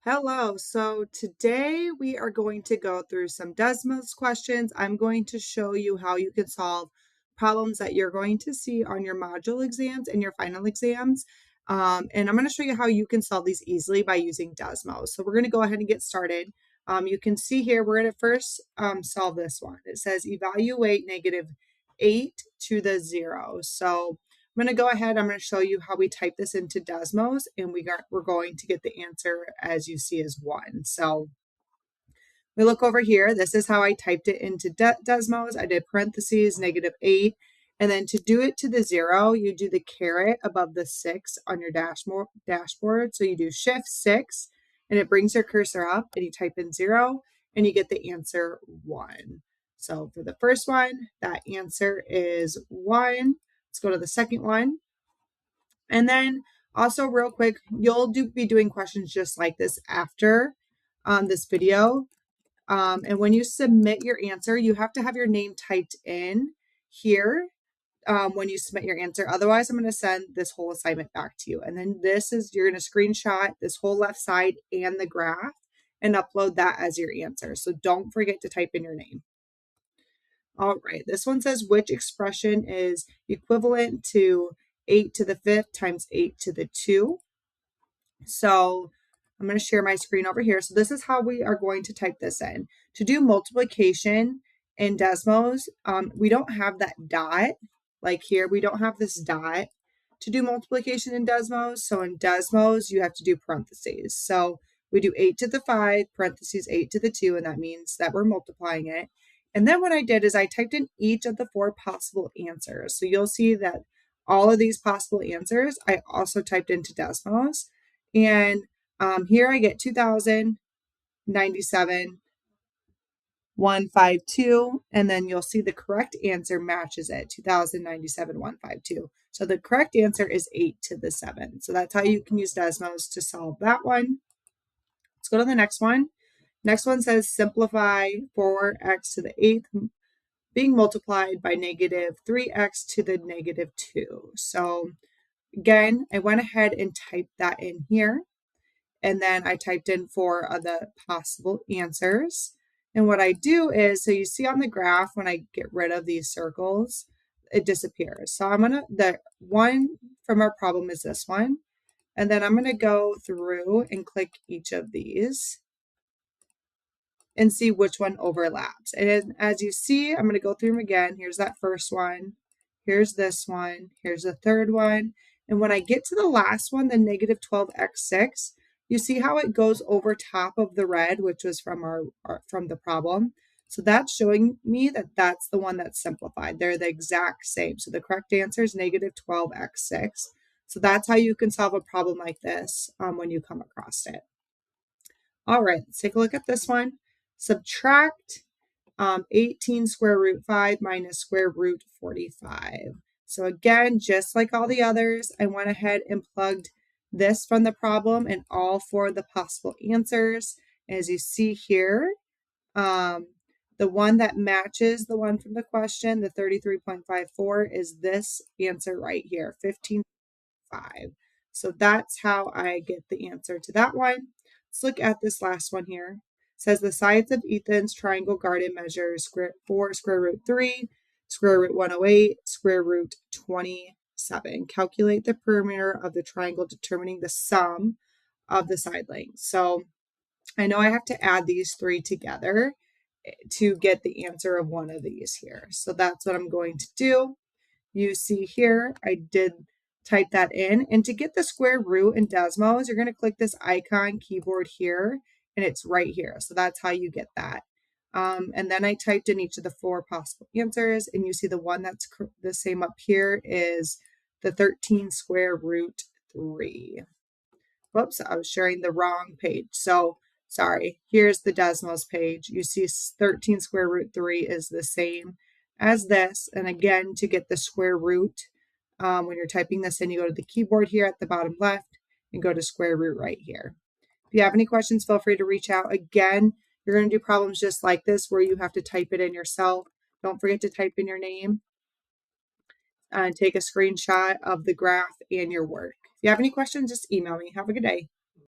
Hello, so today we are going to go through some Desmos questions. I'm going to show you how you can solve problems that you're going to see on your module exams and your final exams. And I'm going to show you how you can solve these easily by using Desmos. So we're going to go ahead and get started. You can see here, we're going to first solve this one. It says evaluate -8 to the 0. So I'm going to go ahead. I'm going to show you how we type this into Desmos, and we're going to get the answer as you see as 1. So we look over here. This is how I typed it into Desmos. I did parentheses, -8. And then to do it to the 0, you do the caret above the 6 on your dashboard. So you do Shift 6, and it brings your cursor up, and you type in 0, and you get the answer 1. So for the first one, that answer is 1. Let's go to the second one. And then also real quick, you'll be doing questions just like this after this video. And when you submit your answer, you have to have your name typed in here when you submit your answer. Otherwise, I'm going to send this whole assignment back to you. And then you're going to screenshot this whole left side and the graph and upload that as your answer. So don't forget to type in your name. All right, this one says which expression is equivalent to 8 to the 5th times 8 to the 2. So I'm going to share my screen over here. So this is how we are going to type this in. To do multiplication in Desmos, we don't have that dot. Like here, we don't have this dot to do multiplication in Desmos. So in Desmos, you have to do parentheses. So we do 8 to the 5, parentheses 8 to the 2, and that means that we're multiplying it. And then what I did is I typed in each of the 4 possible answers. So you'll see that all of these possible answers, I also typed into Desmos. And here I get 2097, 152, and then you'll see the correct answer matches it, 2097, 152. So the correct answer is 8 to the 7. So that's how you can use Desmos to solve that one. Let's go to the next one. Next one says simplify 4x to the 8th being multiplied by -3x to the -2. So again, I went ahead and typed that in here. And then I typed in 4 of the possible answers. And what I do is, so you see on the graph, when I get rid of these circles, it disappears. So the one from our problem is this one. And then I'm going to go through and click each of these and see which one overlaps. And as you see, I'm going to go through them again. Here's that first one. Here's this one. Here's the third one. And when I get to the last one, the -12x6, you see how it goes over top of the red, which was from from the problem. So that's showing me that that's the one that's simplified. They're the exact same. So the correct answer is -12x6. So that's how you can solve a problem like this when you come across it. All right, let's take a look at this one. Subtract 18 square root 5 minus square root 45. So again, just like all the others, I went ahead and plugged this from the problem and all 4 of the possible answers. As you see here, the one that matches the one from the question, the 33.54, is this answer right here, 15.5. So that's how I get the answer to that one. Let's look at this last one here. It says the sides of Ethan's triangle garden measures 4 square root 3, square root 108, square root 27. Calculate the perimeter of the triangle, determining the sum of the side lengths. So I know I have to add these 3 together to get the answer of one of these here. So that's what I'm going to do. You see here, I did type that in. And to get the square root in Desmos, you're going to click this icon keyboard here, and it's right here. So that's how you get that. And then I typed in each of the 4 possible answers, and you see the one that's the same up here is the 13 square root 3. Whoops, I was sharing the wrong page. So sorry, here's the Desmos page. You see 13 square root 3 is the same as this. And again, to get the square root, when you're typing this in, you go to the keyboard here at the bottom left and go to square root right here. If you have any questions, feel free to reach out. Again, you're going to do problems just like this where you have to type it in yourself. Don't forget to type in your name and take a screenshot of the graph and your work. If you have any questions, just email me. Have a good day.